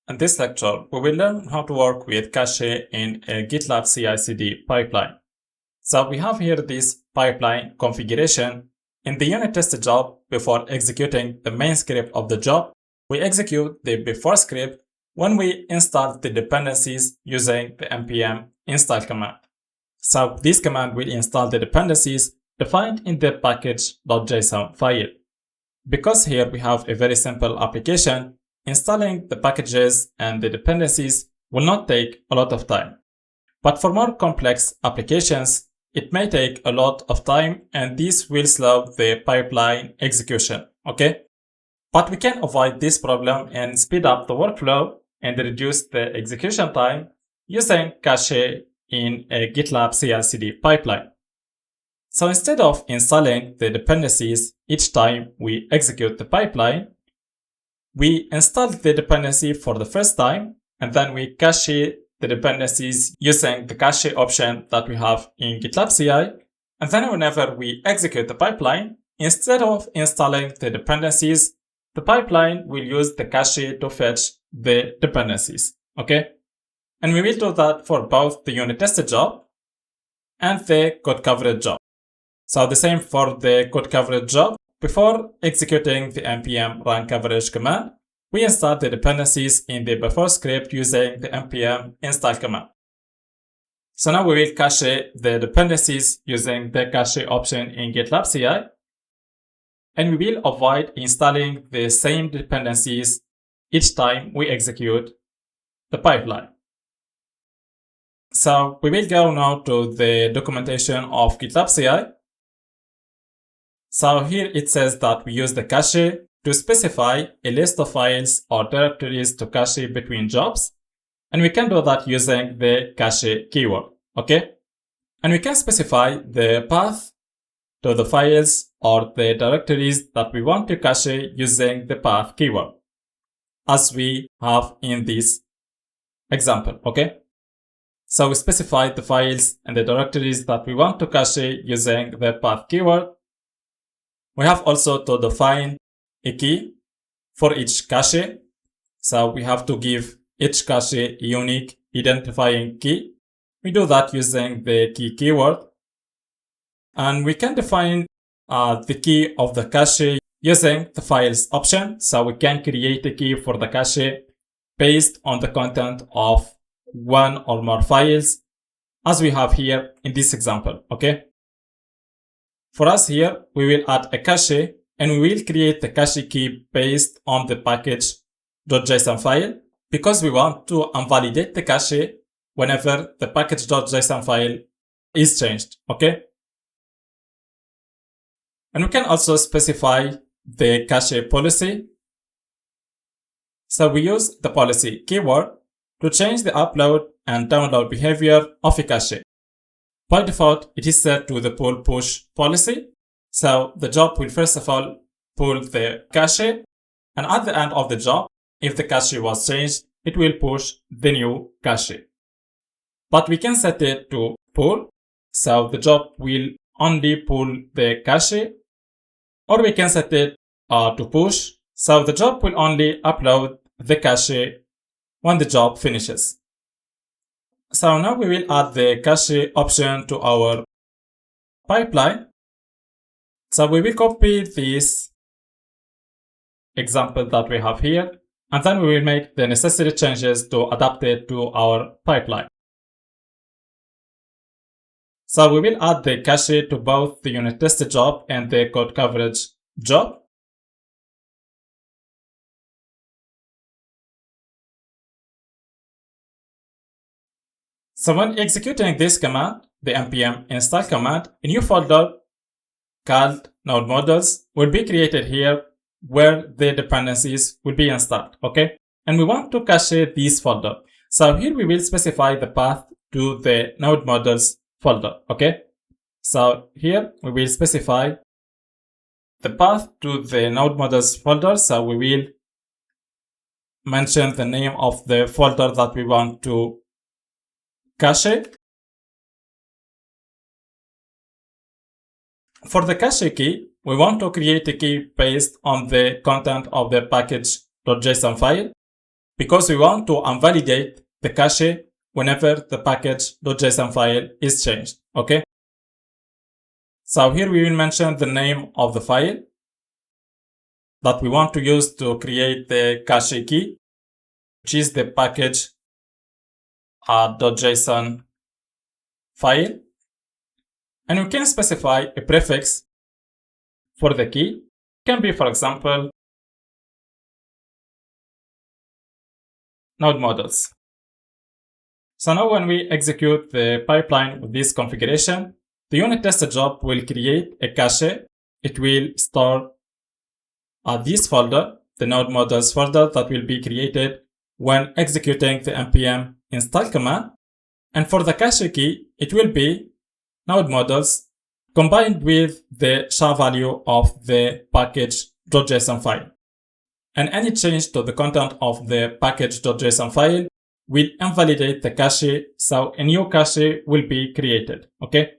In this lecture, we will learn how to work with cache in a GitLab CI CD pipeline. So we have here this pipeline configuration. In the unit test job, before executing the main script of the job, we execute the before script when we install the dependencies using the npm install command. So this command will install the dependencies defined in the package.json file. Because here we have a very simple application, installing the packages and the dependencies will not take a lot of time. But for more complex applications, it may take a lot of time and this will slow the pipeline execution, okay? But we can avoid this problem and speed up the workflow and reduce the execution time using cache in a GitLab CI CD pipeline. So instead of installing the dependencies each time we execute the pipeline, we install the dependency for the first time and then we cache the dependencies using the cache option that we have in GitLab CI. And then whenever we execute the pipeline, instead of installing the dependencies, the pipeline will use the cache to fetch the dependencies, okay? And we will do that for both the unit tested job and the code coverage job. So the same for the code coverage job. Before executing the npm run coverage command, we install the dependencies in the before script using the npm install command. So now we will cache the dependencies using the cache option in GitLab CI. And we will avoid installing the same dependencies each time we execute the pipeline. So we will go now to the documentation of GitLab CI. So here it says that we use the cache to specify a list of files or directories to cache between jobs. And we can do that using the cache keyword, okay? And we can specify the path to the files or the directories that we want to cache using the path keyword, as we have in this example, okay? So we specify the files and the directories that we want to cache using the path keyword. We have also to define a key for each cache. So we have to give each cache a unique identifying key. We do that using the key keyword. And we can define the key of the cache using the files option. So we can create a key for the cache based on the content of one or more files, as we have here in this example, okay? For us here, we will add a cache and we will create the cache key based on the package.json file because we want to invalidate the cache whenever the package.json file is changed, okay? And we can also specify the cache policy. So we use the policy keyword to change the upload and download behavior of a cache. By default, it is set to the pull push policy. So the job will first of all pull the cache, and at the end of the job, if the cache was changed, it will push the new cache. But we can set it to pull, so the job will only pull the cache, or we can set it to push, so the job will only upload the cache when the job finishes. So now we will add the cache option to our pipeline. So we will copy this example that we have here, and then we will make the necessary changes to adapt it to our pipeline. So we will add the cache to both the unit tested job and the code coverage job. So when executing this command, the npm install command, a new folder called node modules will be created here where the dependencies will be installed, okay? And we want to cache this folder. So here we will specify the path to the node modules folder, okay? So here we will specify the path to the node modules folder. So we will mention the name of the folder that we want to cache. For the cache key, we want to create a key based on the content of the package.json file. because we want to invalidate the cache whenever the package.json file is changed. Okay. So here we will mention the name of the file that we want to use to create the cache key, which is the package.json file. And we can specify a prefix for the key. It can be, for example, node models. So now when we execute the pipeline with this configuration, the unit test job will create a cache. It will store this folder, the node models folder that will be created when executing the npm install command. And for the cache key, it will be node models combined with the SHA value of the package.json file. And any change to the content of the package.json file will invalidate the cache, so a new cache will be created. Okay.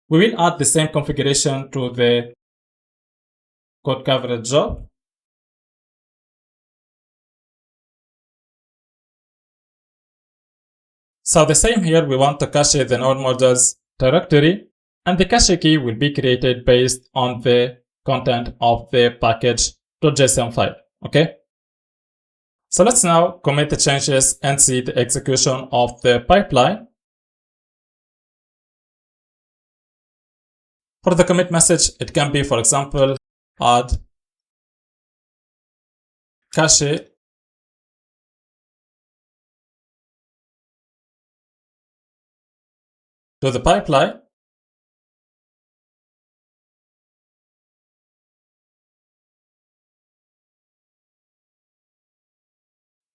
We will add the same configuration to the code coverage job. So the same here, we want to cache the node models directory, and the cache key will be created based on the content of the package.json file. Okay. So let's now commit the changes and see the execution of the pipeline. For the commit message, it can be, for example, add cache to the pipeline.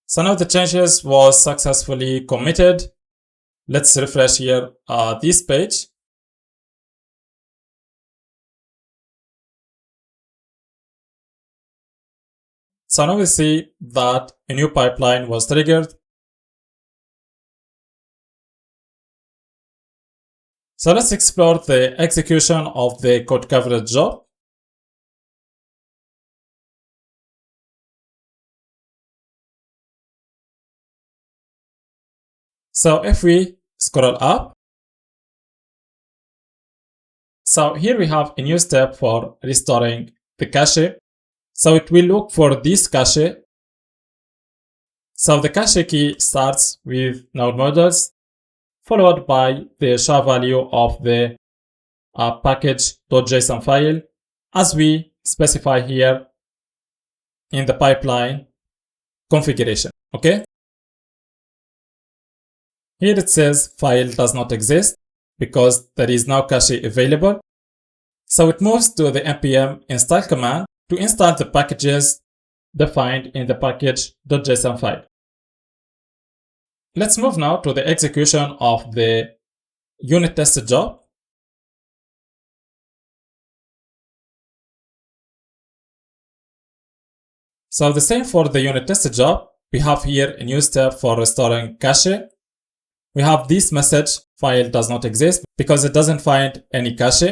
So now the changes was successfully committed. Let's refresh here this page. So now we see that a new pipeline was triggered. So let's explore the execution of the code coverage job. So if we scroll up, so here we have a new step for restoring the cache. So it will look for this cache. So the cache key starts with node models, followed by the SHA value of the package.json file, as we specify here in the pipeline configuration. Okay. Here it says file does not exist because there is no cache available. So it moves to the npm install command to install the packages defined in the package.json file. Let's move now to the execution of the unit test job. So the same for the unit test job. We have here a new step for restoring cache. We have this message, file does not exist, because it doesn't find any cache.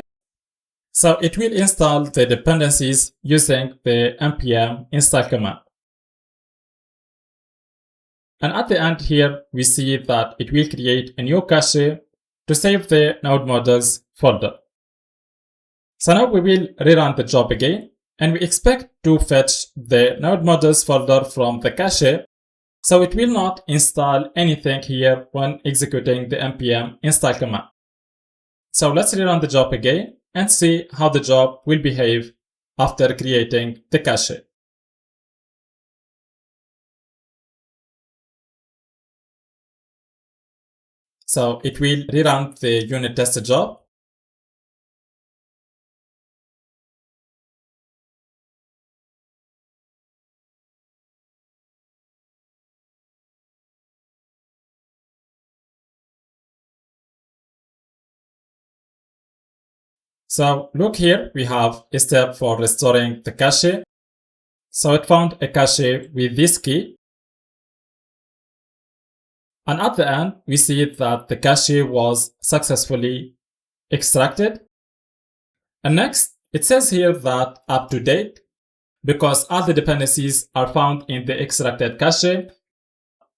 So it will install the dependencies using the npm install command. And at the end here, we see that it will create a new cache to save the node models folder. So now we will rerun the job again, and we expect to fetch the node models folder from the cache. So it will not install anything here when executing the npm install command. So let's rerun the job again and see how the job will behave after creating the cache. So it will rerun the unit test job. So look here, we have a step for restoring the cache. So it found a cache with this key. And at the end, we see that the cache was successfully extracted. And next, it says here that up to date. because all the dependencies are found in the extracted cache,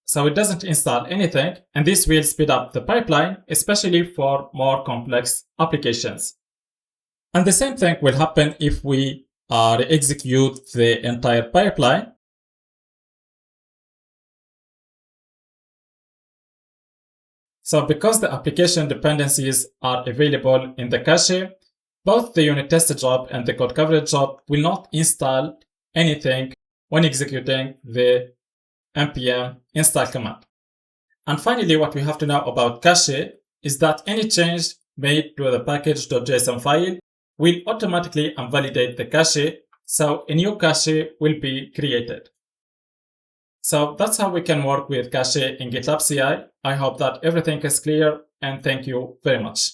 so it doesn't install anything, and this will speed up the pipeline, especially for more complex applications. And the same thing will happen if we execute the entire pipeline. So because the application dependencies are available in the cache, both the unit test job and the code coverage job will not install anything when executing the npm install command. And finally, what we have to know about cache is that any change made to the package.json file will automatically invalidate the cache, so a new cache will be created. So that's how we can work with cache in GitLab CI. I hope that everything is clear, and thank you very much.